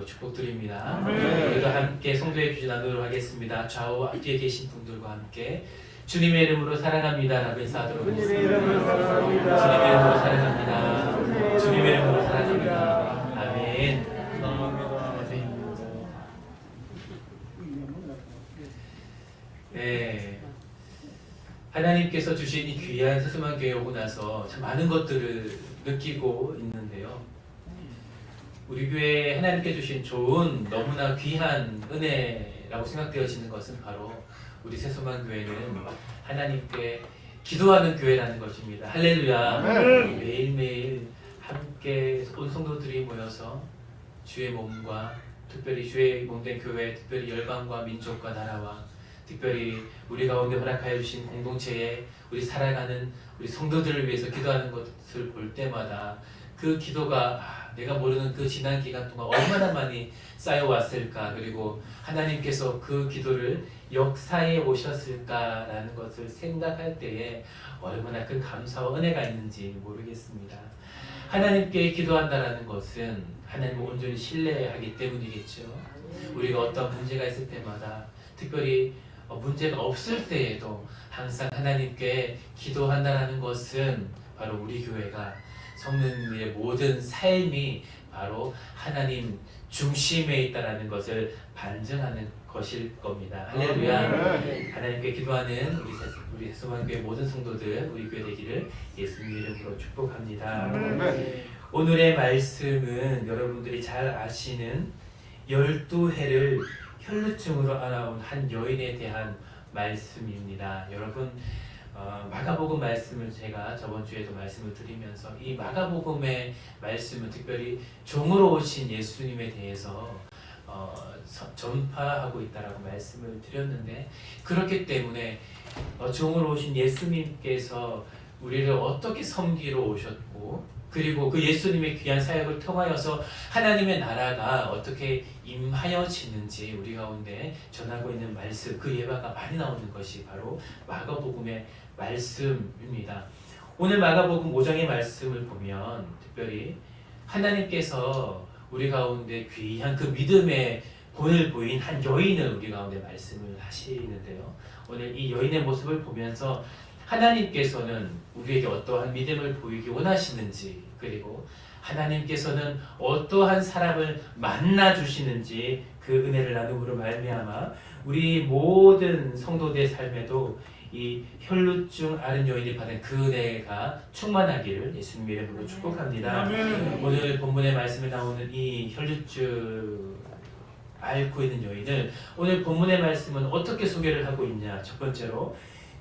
이름으로 축복드립니다. 우리도 함께 성도의 귀 나누도록 하겠습니다. 좌우 앞뒤에 계신 분들과 함께 주님의 이름으로 사랑합니다 라고 인사하도록 하겠습니다. 주님의 이름으로 사랑합니다. 주님의 이름으로 사랑합니다. 아멘. 네, 하나님께서 주신 이 귀한 세수만 교회에 오고 나서 참 많은 것들을 느끼고 있는데요. 우리 교회에 하나님께 주신 좋은 너무나 귀한 은혜라고 생각되어지는 것은 바로 우리 세수만 교회는 하나님께 기도하는 교회라는 것입니다. 할렐루야. 매일매일 함께 온 성도들이 모여서 주의 몸과 특별히 주의 몸된 교회, 특별히 열방과 민족과 나라와 특별히 우리 가운데 허락하여 주신 공동체에 우리 살아가는 우리 성도들을 위해서 기도하는 것을 볼 때마다 그 기도가 내가 모르는 그 지난 기간 동안 얼마나 많이 쌓여왔을까, 그리고 하나님께서 그 기도를 역사에 오셨을까라는 것을 생각할 때에 얼마나 큰 감사와 은혜가 있는지 모르겠습니다. 하나님께 기도한다라는 것은 하나님을 온전히 신뢰하기 때문이겠죠. 우리가 어떤 문제가 있을 때마다, 특별히 문제가 없을 때에도 항상 하나님께 기도한다라는 것은 바로 우리 교회가 성도님의 모든 삶이 바로 하나님 중심에 있다라는 것을 반증하는 것일 겁니다. 할렐루야. 하나님께 기도하는 우리 세수만교회 모든 성도들, 우리 교회 되기를 예수님 이름으로 축복합니다. 오늘의 말씀은 여러분들이 잘 아시는 12해를 혈루증으로 알아온 한 여인에 대한 말씀입니다. 여러분, 마가복음 말씀을 제가 저번 주에도 말씀을 드리면서 이 마가복음의 말씀은 특별히 종으로 오신 예수님에 대해서 전파하고 있다라고 말씀을 드렸는데, 그렇기 때문에 종으로 오신 예수님께서 우리를 어떻게 섬기러 오셨고, 그리고 그 예수님의 귀한 사역을 통하여서 하나님의 나라가 어떻게 임하여지는지 우리 가운데 전하고 있는 말씀, 그 예화가 많이 나오는 것이 바로 마가복음의 말씀입니다. 오늘 마가복음 5장의 말씀을 보면 특별히 하나님께서 우리 가운데 귀한 그 믿음의 본을 보인 한 여인을 우리 가운데 말씀을 하시는데요. 오늘 이 여인의 모습을 보면서 하나님께서는 우리에게 어떠한 믿음을 보이기 원하시는지, 그리고 하나님께서는 어떠한 사람을 만나 주시는지 그 은혜를 나눔으로 말미암아 우리 모든 성도들의 삶에도 이 혈루증 앓은 여인이 받은 그 은혜가 충만하기를 예수님 이름으로 축복합니다. 오늘 본문의 말씀에 나오는 이 혈루증 앓고 있는 여인을 오늘 본문의 말씀은 어떻게 소개를 하고 있냐? 첫 번째로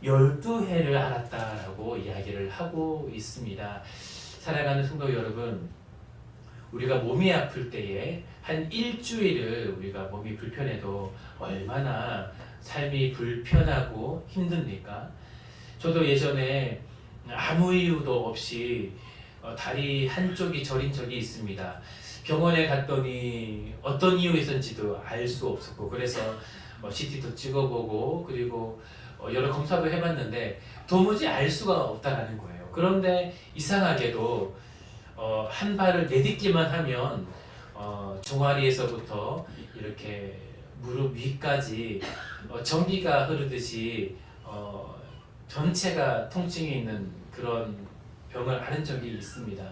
12해를 앓았다라고 이야기를 하고 있습니다. 살아가는 성도 여러분, 우리가 몸이 아플 때에 한 일주일을 우리가 몸이 불편해도 얼마나 삶이 불편하고 힘듭니까? 저도 예전에 아무 이유도 없이 다리 한쪽이 저린 적이 있습니다. 병원에 갔더니 어떤 이유에서인지도 알 수 없었고, 그래서 CT도 찍어보고 그리고 여러 검사도 해봤는데 도무지 알 수가 없다라는 거예요. 그런데 이상하게도 한 발을 내딛기만 하면 종아리에서부터 이렇게 무릎 위까지 전기가 흐르듯이 전체가 통증이 있는 그런 병을 앓은 적이 있습니다.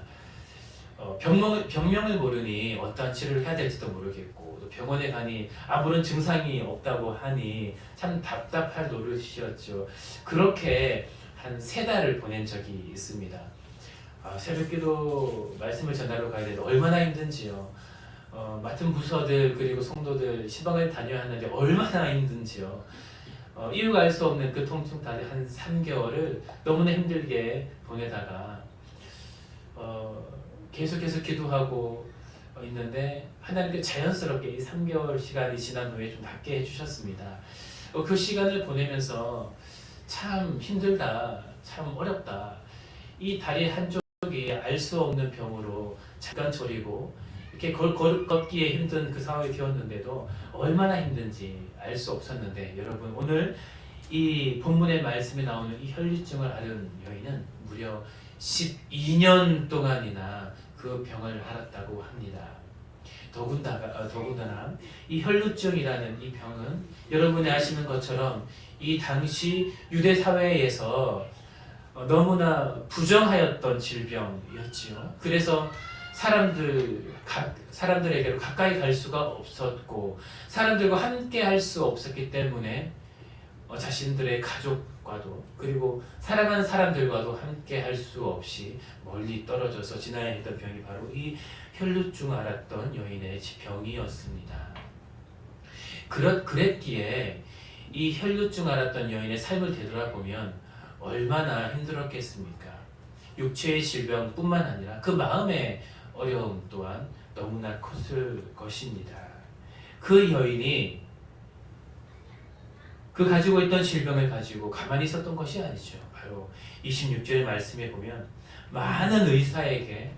병명을 모르니 어떠한 치료를 해야 될지도 모르겠고, 또 병원에 가니 아무런 증상이 없다고 하니 참 답답할 노릇이었죠. 그렇게 한 3달을 보낸 적이 있습니다. 새벽기도 말씀을 전하러 가야 되는데 얼마나 힘든지요. 맡은 부서들 그리고 성도들 시방을 다녀야 하는데 얼마나 힘든지요. 이유가 알 수 없는 그 통증 따위 한 3개월을 너무나 힘들게 보내다가 계속해서 기도하고 있는데 하나님께 자연스럽게 이 3개월 시간이 지난 후에 좀 낫게 해주셨습니다. 그 시간을 보내면서 참 힘들다, 참 어렵다. 이 다리 한쪽이 알 수 없는 병으로 잠깐 저리고 이렇게 걷기에 힘든 그 상황이 되었는데도 얼마나 힘든지 알 수 없었는데, 여러분 오늘 이 본문의 말씀에 나오는 이 혈루증을 앓은 여인은 무려 12년 동안이나 그 병을 앓았다고 합니다. 더군다나 이 혈루증이라는 이 병은 여러분이 아시는 것처럼 이 당시 유대 사회에서 너무나 부정하였던 질병이었지요. 그래서 사람들에게로 가까이 갈 수가 없었고 사람들과 함께 할 수 없었기 때문에 자신들의 가족과도 그리고 사랑하는 사람들과도 함께 할 수 없이 멀리 떨어져서 지나야 했던 병이 바로 이 혈루증 앓았던 여인의 병이었습니다. 그랬기에 이 혈루증 앓았던 여인의 삶을 되돌아보면 얼마나 힘들었겠습니까? 육체의 질병뿐만 아니라 그 마음의 어려움 또한 너무나 컸을 것입니다. 그 여인이 그 가지고 있던 질병을 가지고 가만히 있었던 것이 아니죠. 바로 26절의 말씀에 보면 많은 의사에게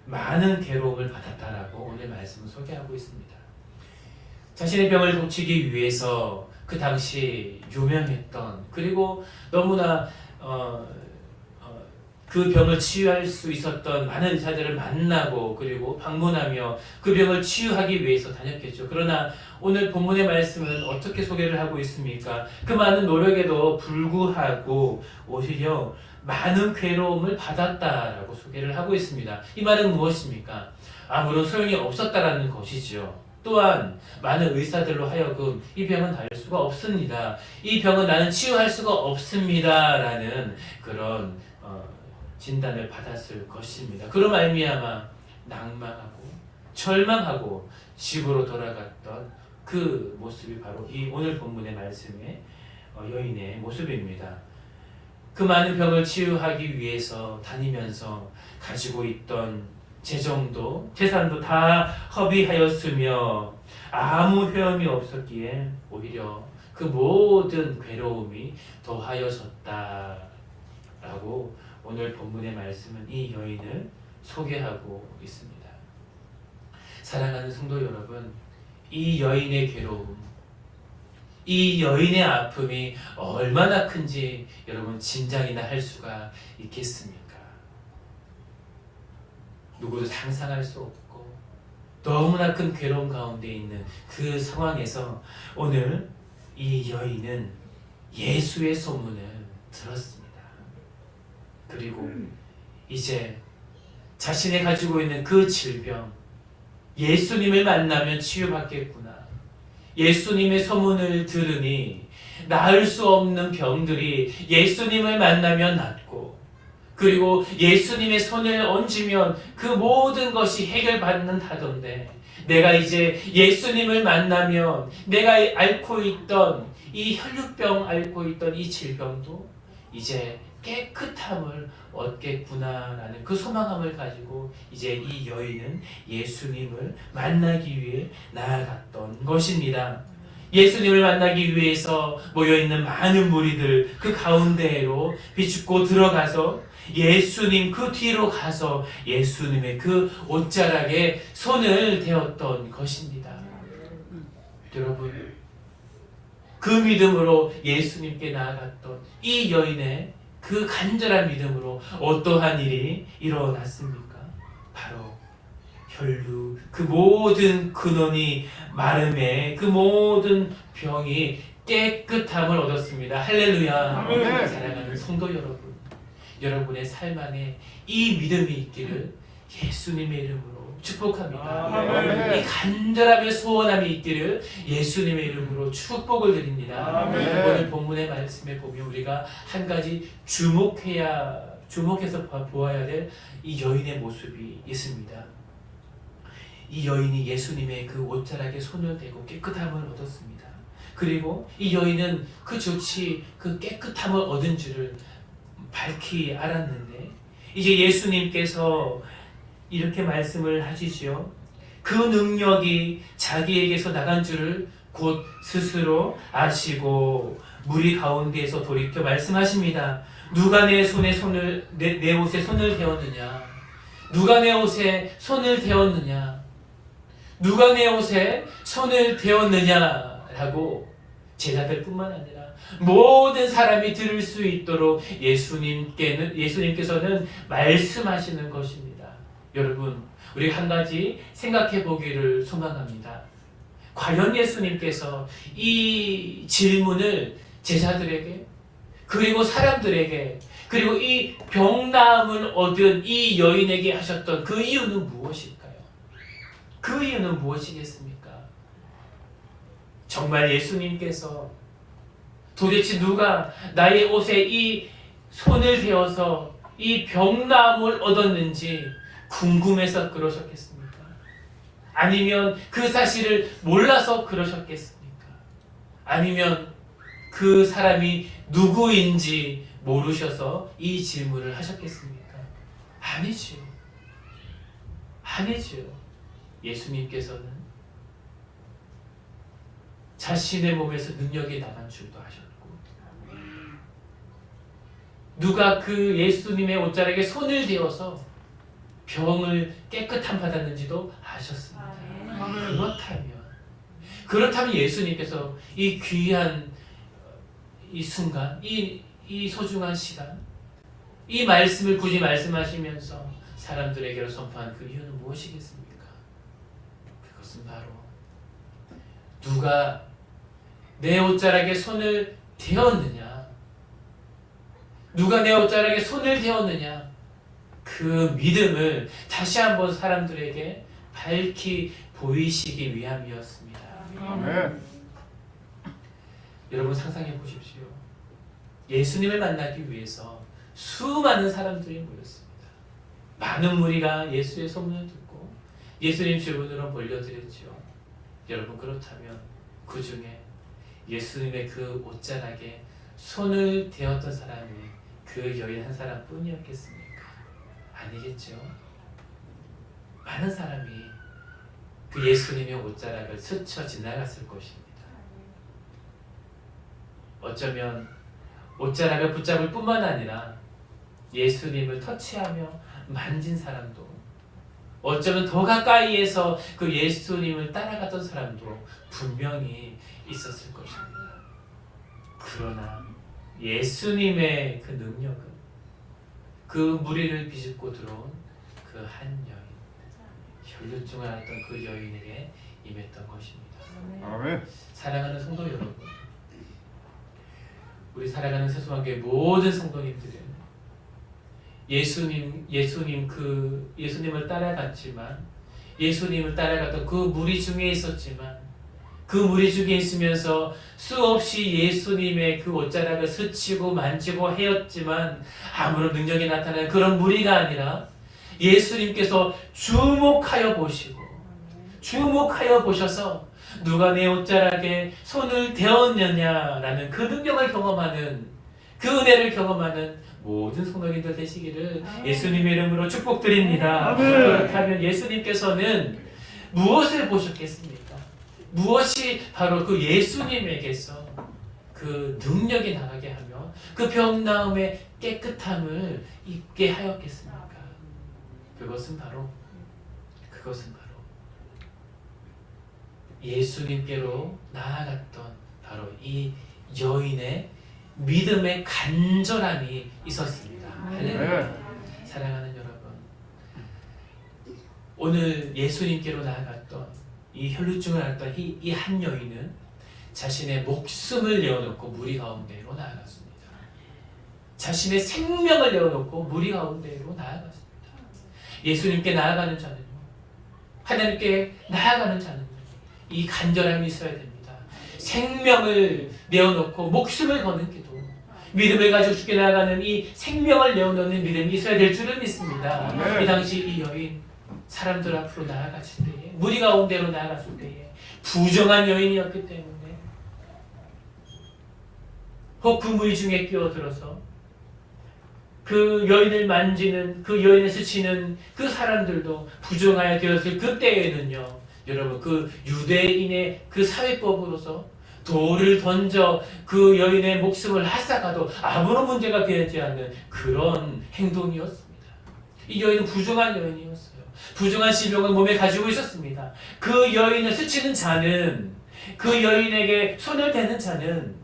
많은 괴로움을 받았다라고 오늘 말씀을 소개하고 있습니다. 자신의 병을 고치기 위해서 그 당시 유명했던 그리고 너무나 그 병을 치유할 수 있었던 많은 의사들을 만나고 그리고 방문하며 그 병을 치유하기 위해서 다녔겠죠. 그러나 오늘 본문의 말씀은 어떻게 소개를 하고 있습니까? 그 많은 노력에도 불구하고 오히려 많은 괴로움을 받았다라고 소개를 하고 있습니다. 이 말은 무엇입니까? 아무런 소용이 없었다라는 것이죠. 또한 많은 의사들로 하여금 이 병은 날 수가 없습니다. 이 병은 나는 치유할 수가 없습니다. 라는 그런 진단을 받았을 것입니다. 그로 말미암아 낭망하고 절망하고 집으로 돌아갔던 그 모습이 바로 이 오늘 본문의 말씀의 여인의 모습입니다. 그 많은 병을 치유하기 위해서 다니면서 가지고 있던 재정도 재산도 다 허비하였으며 아무 헤엄이 없었기에 오히려 그 모든 괴로움이 더하여졌다라고 오늘 본문의 말씀은 이 여인을 소개하고 있습니다. 사랑하는 성도 여러분, 이 여인의 괴로움, 이 여인의 아픔이 얼마나 큰지 여러분 짐작이나 할 수가 있겠습니까? 누구도 상상할 수 없고 너무나 큰 괴로움 가운데 있는 그 상황에서 오늘 이 여인은 예수의 소문을 들었습니다. 그리고 이제 자신이 가지고 있는 그 질병, 예수님을 만나면 치유받겠구나. 예수님의 소문을 들으니 나을 수 없는 병들이 예수님을 만나면 낫고 그리고 예수님의 손을 얹으면 그 모든 것이 해결받는다던데 내가 이제 예수님을 만나면 내가 앓고 있던 이 혈루병 앓고 있던 이 질병도 이제 깨끗함을 얻겠구나라는 그 소망함을 가지고 이제 이 여인은 예수님을 만나기 위해 나아갔던 것입니다. 예수님을 만나기 위해서 모여있는 많은 무리들 그 가운데로 비축고 들어가서 예수님 그 뒤로 가서 예수님의 그 옷자락에 손을 대었던 것입니다. 여러분, 그 믿음으로 예수님께 나아갔던 이 여인의 그 간절한 믿음으로 어떠한 일이 일어났습니까? 바로 혈루, 그 모든 근원이 마름에 그 모든 병이 깨끗함을 얻었습니다. 할렐루야. 사랑하는 성도 여러분, 여러분의 삶 안에 이 믿음이 있기를 예수님의 이름으로 축복합니다. 이 간절함의 소원함이 있기를 예수님의 이름으로 축복을 드립니다. 오늘 본문의 말씀에 보면 우리가 한 가지 주목해서 보아야 될 이 여인의 모습이 있습니다. 이 여인이 예수님의 그 옷자락에 손을 대고 깨끗함을 얻었습니다. 그리고 이 여인은 그 즉시 그 깨끗함을 얻은 줄을 밝히 알았는데 이제 예수님께서 이렇게 말씀을 하시지요. 그 능력이 자기에게서 나간 줄을 곧 스스로 아시고 무리 가운데에서 돌이켜 말씀하십니다. 누가 내 옷에 손을 대었느냐? 누가 내 옷에 손을 대었느냐? 누가 내 옷에 손을 대었느냐? 라고 제자들뿐만 아니라 모든 사람이 들을 수 있도록 예수님께서는 말씀하시는 것입니다. 여러분, 우리 한 가지 생각해 보기를 소망합니다. 과연 예수님께서 이 질문을 제자들에게 그리고 사람들에게 그리고 이 병나음을 얻은 이 여인에게 하셨던 그 이유는 무엇일까요? 그 이유는 무엇이겠습니까? 정말 예수님께서 도대체 누가 나의 옷에 이 손을 대어서 이 병나음을 얻었는지 궁금해서 그러셨겠습니까? 아니면 그 사실을 몰라서 그러셨겠습니까? 아니면 그 사람이 누구인지 모르셔서 이 질문을 하셨겠습니까? 아니지요. 아니지요. 예수님께서는 자신의 몸에서 능력이 나간 줄도 아셨고, 누가 그 예수님의 옷자락에 손을 대어서 병을 깨끗함 받았는지도 아셨습니다. 그렇다면 예수님께서 이 귀한 이 순간, 이 소중한 시간, 이 말씀을 굳이 말씀하시면서 사람들에게로 선포한 그 이유는 무엇이겠습니까? 그것은 바로 누가 내 옷자락에 손을 대었느냐, 누가 내 옷자락에 손을 대었느냐, 그 믿음을 다시 한번 사람들에게 밝히 보이시기 위함이었습니다. 아멘. 여러분 상상해 보십시오. 예수님을 만나기 위해서 수많은 사람들이 모였습니다. 많은 무리가 예수의 소문을 듣고 예수님 주변으로 몰려들었죠. 여러분 그렇다면 그 중에 예수님의 그 옷자락에 손을 대었던 사람이 그 여인 한 사람뿐이었겠습니까? 아니겠죠. 많은 사람이 그 예수님의 옷자락을 스쳐 지나갔을 것입니다. 어쩌면 옷자락을 붙잡을 뿐만 아니라 예수님을 터치하며 만진 사람도, 어쩌면 더 가까이에서 그 예수님을 따라갔던 사람도 분명히 있었을 것입니다. 그러나 예수님의 그 능력은 그 무리를 비집고 들어온 그 한 여인, 혈루증을 앓았던 그 여인에게 임했던 것입니다. 아멘. 사랑하는 성도 여러분, 우리 살아가는 세수관교회 모든 성도님들은 예수님을 따라갔지만, 예수님을 따라갔던 그 무리 중에 있었지만, 그 무리 중에 있으면서 수없이 예수님의 그 옷자락을 스치고 만지고 헤었지만 아무런 능력이 나타나는 그런 무리가 아니라 예수님께서 주목하여 보셔서 누가 내 옷자락에 손을 대었느냐라는 그 능력을 경험하는, 그 은혜를 경험하는 모든 성도님들 되시기를 예수님의 이름으로 축복드립니다. 그렇다면 예수님께서는 무엇을 보셨겠습니까? 무엇이 바로 그 예수님에게서 그 능력이 나가게 하며 그 병나음의 깨끗함을 입게 하였겠습니까? 그것은 바로 예수님께로 나아갔던 바로 이 여인의 믿음의 간절함이 있었습니다. 할렐루야. 사랑하는 여러분, 오늘 예수님께로 나아갔던 이 혈루증을 앓았던 이 한 여인은 자신의 목숨을 내어놓고 무리 가운데로 나아갔습니다. 자신의 생명을 내어놓고 무리 가운데로 나아갔습니다. 예수님께 나아가는 자는요, 하나님께 나아가는 자는요, 이 간절함이 있어야 됩니다. 생명을 내어놓고 목숨을 거는 기도, 믿음을 가지고 죽게 나아가는 이 생명을 내어놓는 믿음이 있어야 될 줄을 믿습니다. 이 당시 이 여인 사람들 앞으로 나아갔을 때에, 무리 가운데로 나아갔을 때에 부정한 여인이었기 때문에 혹 그 무리 중에 끼어들어서 그 여인을 만지는, 그 여인을 스치는 그 사람들도 부정하여 되었을 그때에는요, 여러분 그 유대인의 그 사회법으로서 돌을 던져 그 여인의 목숨을 앗아가도 아무런 문제가 되지 않는 그런 행동이었습니다. 이 여인은 부정한 여인이었어요. 부정한 질병을 몸에 가지고 있었습니다. 그 여인을 스치는 자는, 그 여인에게 손을 대는 자는,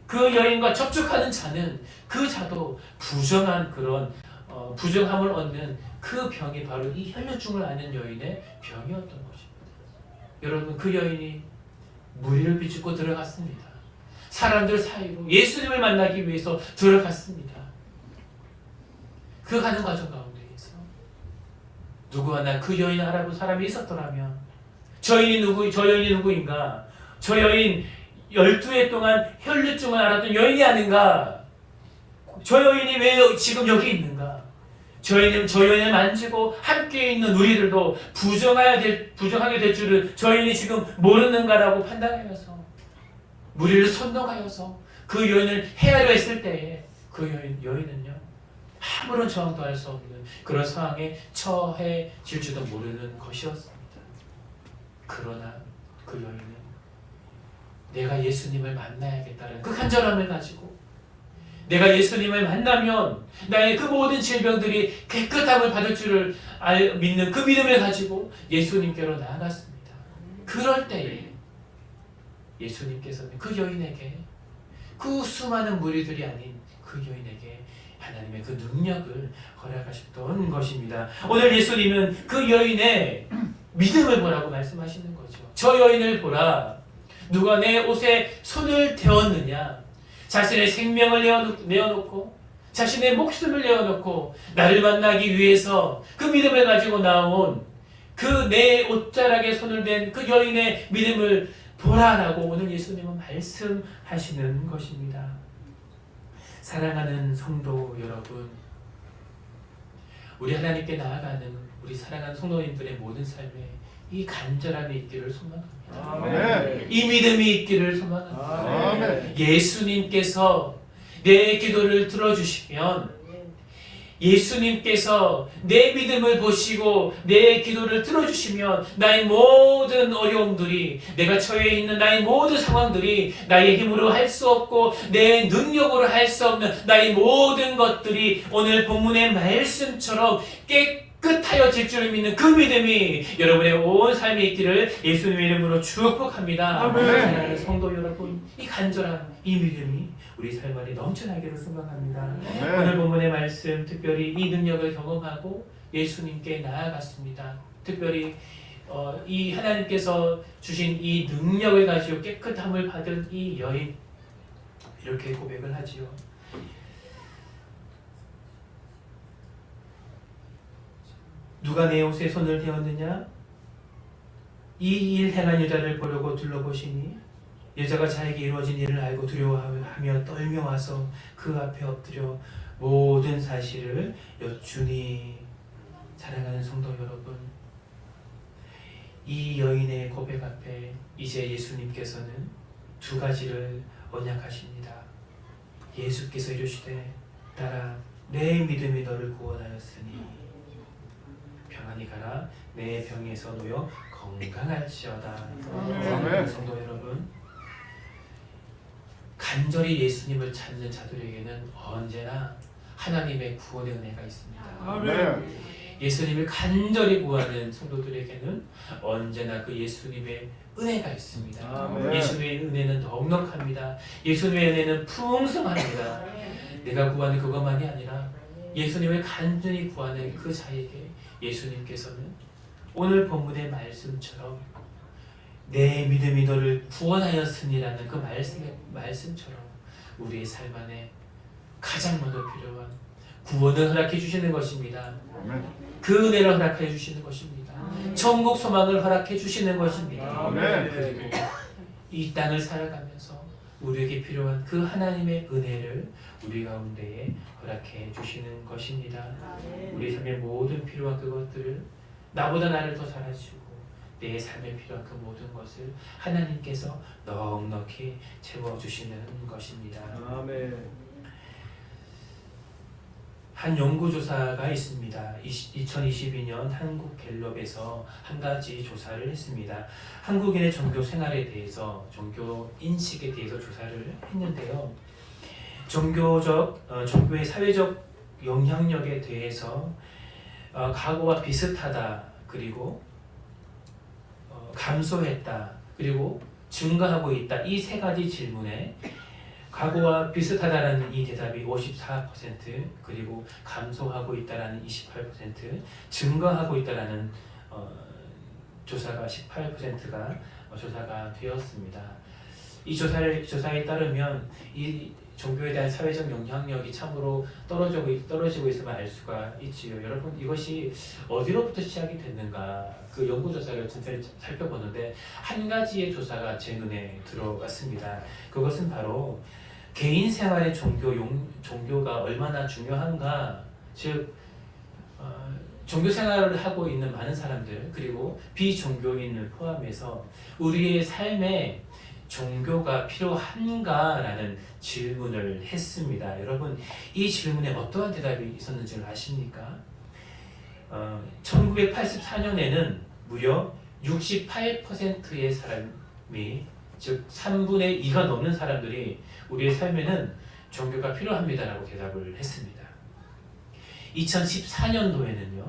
그 여인과 접촉하는 자는 그 자도 부정한 그런 부정함을 얻는 그 병이 바로 이 혈류증을 앓는 여인의 병이었던 것입니다. 여러분, 그 여인이 무리를 비추고 들어갔습니다. 사람들 사이로 예수님을 만나기 위해서 들어갔습니다. 그 가는 과정 가운데에서 누구 하나 그 여인을 알아본 사람이 있었더라면 저 여인이 누구인가? 저 여인 12해 동안 혈류증을 앓았던 여인이 아닌가? 저 여인이 왜 지금 여기 있는가? 저 여인을 만지고 함께 있는 우리들도 부정하게 될 줄을 저 여인이 지금 모르는가라고 판단하여서 무리를 선동하여서 그 여인을 해하려 했을 때에 그 여인은요 아무런 저항도 할 수 없는 그런 상황에 처해질지도 모르는 것이었습니다. 그러나 그 여인은 내가 예수님을 만나야겠다는 그 간절함을 가지고 내가 예수님을 만나면 나의 그 모든 질병들이 깨끗함을 받을 줄을 믿는 그 믿음을 가지고 예수님께로 나아갔습니다. 그럴 때에 예수님께서는 그 여인에게 그 수많은 무리들이 아닌 그 여인에게 하나님의 그 능력을 허락하셨던 것입니다. 오늘 예수님은 그 여인의 믿음을 보라고 말씀하시는 거죠. 저 여인을 보라. 누가 내 옷에 손을 대었느냐? 자신의 생명을 내어놓고 자신의 목숨을 내어놓고 나를 만나기 위해서 그 믿음을 가지고 나온 그 내 옷자락에 손을 댄 그 여인의 믿음을 보라라고 오늘 예수님은 말씀하시는 것입니다. 사랑하는 성도 여러분, 우리 하나님께 나아가는 우리 사랑하는 성도님들의 모든 삶에 이 간절함이 있기를 소망합니다. 아멘. 이 믿음이 있기를 소망합니다. 아멘. 예수님께서 내 기도를 들어주시면 예수님께서 내 믿음을 보시고 내 기도를 들어주시면 나의 모든 어려움들이 내가 처해 있는 나의 모든 상황들이 나의 힘으로 할 수 없고 내 능력으로 할 수 없는 나의 모든 것들이 오늘 본문의 말씀처럼 깨끗하여질 줄을 믿는 그 믿음이 여러분의 온 삶에 있기를 예수님의 이름으로 축복합니다. 아멘. 사랑하는 성도 여러분, 이 간절한 이 믿음이 우리 삶 안에 넘쳐나기를 소망합니다. 아멘. 오늘 본문의 말씀, 특별히 이 능력을 경험하고 예수님께 나아갔습니다. 특별히 이 하나님께서 주신 이 능력을 가지고 깨끗함을 받은 이 여인, 이렇게 고백을 하지요. 누가 내 옷에 손을 대었느냐? 이 일 행한 여자를 보려고 둘러보시니 여자가 자에게 이루어진 일을 알고 두려워하며 떨며 와서 그 앞에 엎드려 모든 사실을 여쭈니. 사랑하는 성도 여러분, 이 여인의 고백 앞에 이제 예수님께서는 두 가지를 언약하십니다. 예수께서 이르시되 따라 내 믿음이 너를 구원하였으니 평안히 가라. 내 병에서 놓여 건강할지어다. 아멘. 성도 여러분, 간절히 예수님을 찾는 자들에게는 언제나 하나님의 구원의 은혜가 있습니다. 아멘. 예수님을 간절히 구하는 성도들에게는 언제나 그 예수님의 은혜가 있습니다. 아멘. 예수님의 은혜는 넉넉합니다. 예수님의 은혜는 풍성합니다. 내가 구하는 그것만이 아니라 예수님을 간절히 구하는 그 자에게 예수님께서는 오늘 본문의 말씀처럼 내 믿음이 너를 구원하였으니라는 그 말씀처럼 우리의 삶 안에 가장 먼저 필요한 구원을 허락해 주시는 것입니다. 아멘. 그 은혜를 허락해 주시는 것입니다. 천국 소망을 허락해 주시는 것입니다. 아멘. 그리고 이 땅을 살아가면서 우리에게 필요한 그 하나님의 은혜를 우리 가운데에 허락해 주시는 것입니다. 우리 삶의 모든 필요한 그것들을 나보다 나를 더 잘하시고 내 삶에 필요한 그 모든 것을 하나님께서 넉넉히 채워주시는 것입니다. 아멘. 한 연구조사가 있습니다. 2022년 한국갤럽에서 한 가지 조사를 했습니다. 한국인의 종교 생활에 대해서, 종교 인식에 대해서 조사를 했는데요. 종교의 사회적 영향력에 대해서 과거와 비슷하다, 그리고 감소했다, 그리고 증가하고 있다, 이 세 가지 질문에 과거와 비슷하다는 이 대답이 54%, 그리고 감소하고 있다는 28%, 증가하고 있다는 조사가 18%가 조사가 되었습니다. 이 조사에 따르면 이 종교에 대한 사회적 영향력이 참으로 떨어지고 있음을 알 수가 있지요. 여러분, 이것이 어디로부터 시작이 됐는가, 그 연구조사를 전체를 살펴보는데 한 가지의 조사가 제 눈에 들어왔습니다. 그것은 바로 개인 생활의 종교가 얼마나 중요한가, 즉 종교 생활을 하고 있는 많은 사람들, 그리고 비종교인을 포함해서 우리의 삶에 종교가 필요한가라는 질문을 했습니다. 여러분, 이 질문에 어떠한 대답이 있었는지를 아십니까? 1984년에는 무려 68%의 사람이, 즉 3분의 2가 넘는 사람들이 우리의 삶에는 종교가 필요합니다라고 대답을 했습니다. 2014년도에는요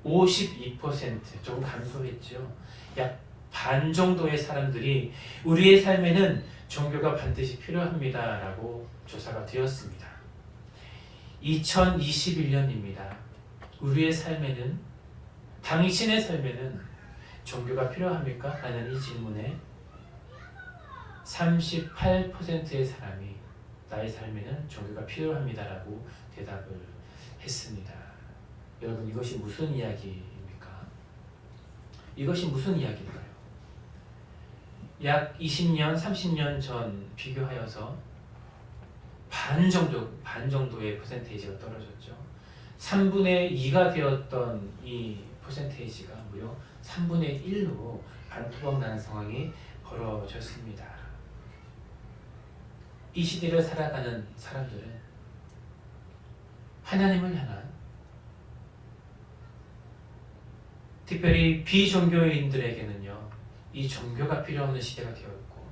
52%, 조금 감소했죠. 약 반 정도의 사람들이 우리의 삶에는 종교가 반드시 필요합니다라고 조사가 되었습니다. 2021년입니다. 우리의 삶에는, 당신의 삶에는 종교가 필요합니까? 라는 이 질문에 38%의 사람이 나의 삶에는 종교가 필요합니다라고 대답을 했습니다. 여러분, 이것이 무슨 이야기입니까? 이것이 무슨 이야기일까요? 약 20년, 30년 전 비교하여서 반 정도의 퍼센테이지가 떨어졌죠. 3분의 2가 되었던 이 퍼센테이지가 무려 3분의 1로 반토막 나는 상황이 벌어졌습니다. 이 시대를 살아가는 사람들은 하나님을 향한, 특별히 비종교인들에게는요 이 종교가 필요 없는 시대가 되었고,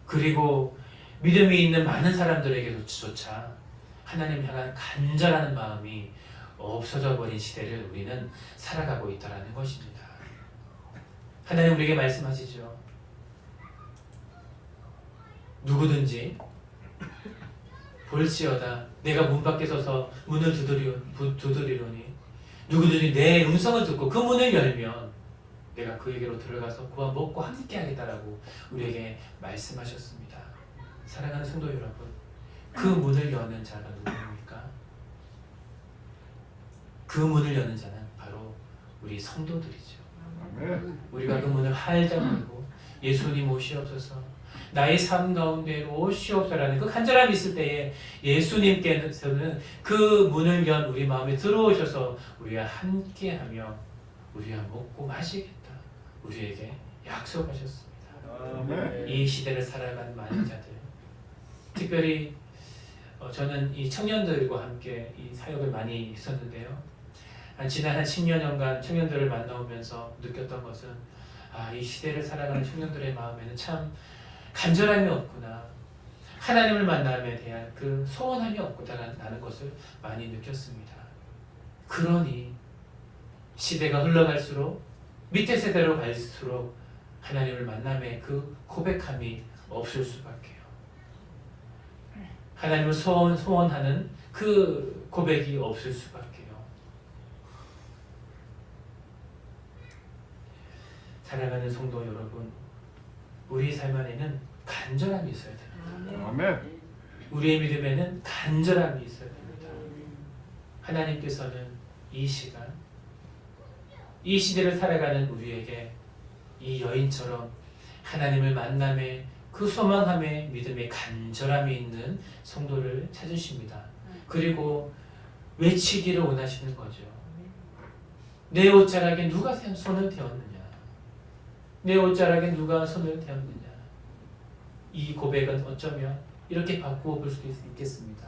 그리고 믿음이 있는 많은 사람들에게조차 하나님 향한 간절한 마음이 없어져 버린 시대를 우리는 살아가고 있다는 것입니다. 하나님 우리에게 말씀하시죠. 누구든지 볼지어다 내가 문 밖에 서서 문을 두드리노니 누구든지 내 음성을 듣고 그 문을 열면 내가 그에게로 들어가서 그와 먹고 함께 하겠다라고 우리에게 말씀하셨습니다. 사랑하는 성도 여러분, 그 문을 여는 자가 누구입니까? 그 문을 여는 자는 바로 우리 성도들이죠. 우리가 그 문을 활짝 열고 예수님 오시옵소서, 나의 삶 가운데로 오시옵소서라는 그 간절함이 있을 때에 예수님께서는 그 문을 연 우리 마음에 들어오셔서 우리와 함께하며 우리와 먹고 마시겠다 우리에게 약속하셨습니다. 이 시대를 살아간 많은 자들, 특별히 저는 이 청년들과 함께 이 사역을 많이 했었는데요. 지난 한 10여년간 청년들을 만나오면서 느꼈던 것은 이 시대를 살아가는 청년들의 마음에는 참 간절함이 없구나, 하나님을 만남에 대한 그 소원함이 없구나라는 것을 많이 느꼈습니다. 그러니 시대가 흘러갈수록, 밑에 세대로 갈수록 하나님을 만남에 그 고백함이 없을 수밖에요. 하나님을 소원하는 그 고백이 없을 수밖에요. 사랑하는 성도 여러분, 우리 삶 안에는 간절함이 있어야 됩니다. 아멘. 우리의 믿음에는 간절함이 있어야 됩니다. 하나님께서는 이 시간, 이 시대를 살아가는 우리에게 이 여인처럼 하나님을 만남에 그 소망함에 믿음에 간절함이 있는 성도를 찾으십니다. 그리고 외치기를 원하시는 거죠. 내 옷자락에 누가 손을 대었느냐? 내 옷자락에 누가 손을 대었느냐? 이 고백은 어쩌면 이렇게 바꾸어 볼 수도 있겠습니다.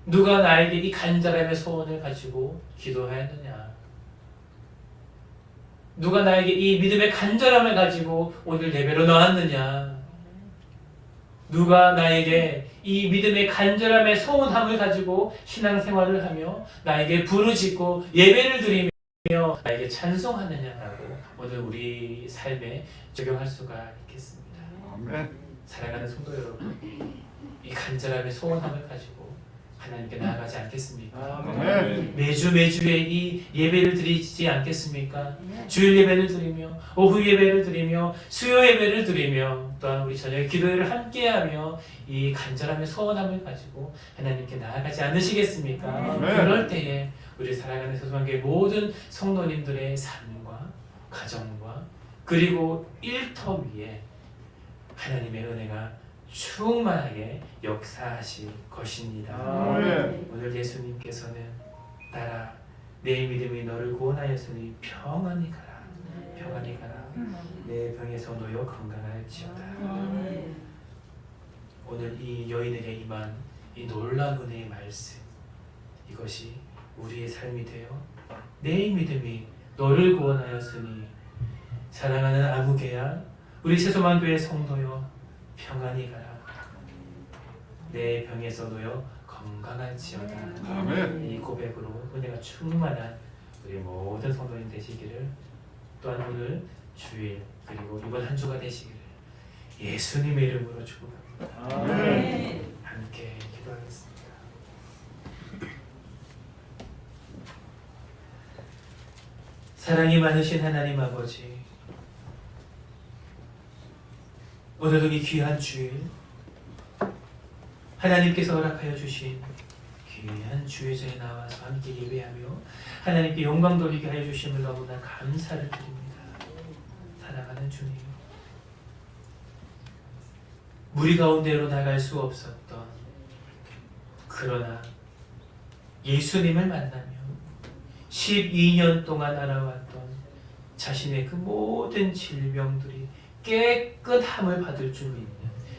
누가 나에게 이 간절함의 소원을 가지고 기도하였느냐? 누가 나에게 이 믿음의 간절함을 가지고 오늘 예배로 나왔느냐? 누가 나에게 이 믿음의 간절함의 소원함을 가지고 신앙생활을 하며 나에게 부르짖고 예배를 드리며 나에게 찬송하느냐라고 오늘 우리 삶에 적용할 수가 있겠습니다. 아멘. 사랑하는 성도 여러분, 이 간절함의 소원함을 가지고 하나님께 나아가지 않겠습니까? 아멘. 매주의 이 예배를 드리지 않겠습니까? 주일 예배를 드리며 오후 예배를 드리며 수요 예배를 드리며 또한 우리 저녁 기도회를 함께하며 이 간절함의 소원함을 가지고 하나님께 나아가지 않으시겠습니까? 아멘. 그럴 때에 우리 사랑하는 세수만교회 모든 성도님들의 삶과 가정과 그리고 일터 위에 하나님의 은혜가 충만하게 역사하실 것입니다. 아멘. 오늘 예수님께서는 따라 내 믿음이 너를 구원하였으니 평안히 가라, 평안히 가라. 내 병에서 놓여 건강할지어다. 오늘 이 여인에게 임한 이 놀라운 은혜의 말씀, 이것이 우리의 삶이 되어 내 믿음이 너를 구원하였으니 사랑하는 아무개야, 우리 세소만교회 성도여 평안히 가라. 내 병에서 놓여 건강할지어다. 아멘. 이 고백으로 은혜가 충만한 우리 모든 성도님 되시기를, 또한 오늘 주일 그리고 이번 한 주가 되시기를 예수님의 이름으로 축복합니다. 아멘. 함께 기도하겠습니다. 사랑이 많으신 하나님 아버지, 오늘도 이 귀한 주일 하나님께서 허락하여 주신 귀한 주의 자에 나와서 함께 예배하며 하나님께 영광 돌리게 하여 주심을 너무나 감사를 드립니다. 사랑하는 주님, 무리 가운데로 나갈 수 없었던, 그러나 예수님을 만나며 12년 동안 알아왔던 자신의 그 모든 질병들이 깨끗함을 받을 줄 믿는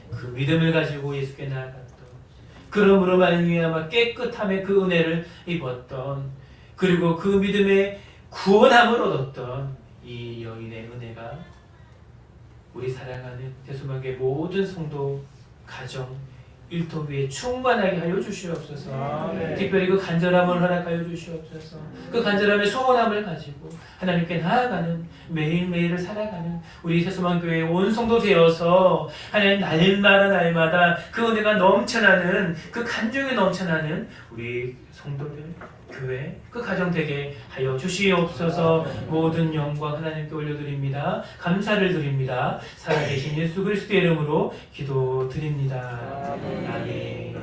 그 믿음을 가지고 예수께 나아갔던, 그러므로 말미암아 깨끗함의 그 은혜를 입었던, 그리고 그 믿음의 구원함을 얻었던 이 여인의 은혜가 우리 사랑하는 대소만교회 모든 성도 가정 일터 위에 충만하게 하여 주시옵소서. 아멘. 특별히 그 간절함을 허락하여 주시옵소서. 그 간절함의 소원함을 가지고 하나님께 나아가는, 매일매일을 살아가는 우리 세수만교회의 온 성도 되어서 하나님 날마다 그 은혜가 넘쳐나는, 그 간증이 넘쳐나는 우리 성도들, 교회, 그 가정 되게 하여 주시옵소서. 모든 영광 하나님께 올려드립니다. 감사를 드립니다. 살아계신 예수 그리스도의 이름으로 기도드립니다. 아멘.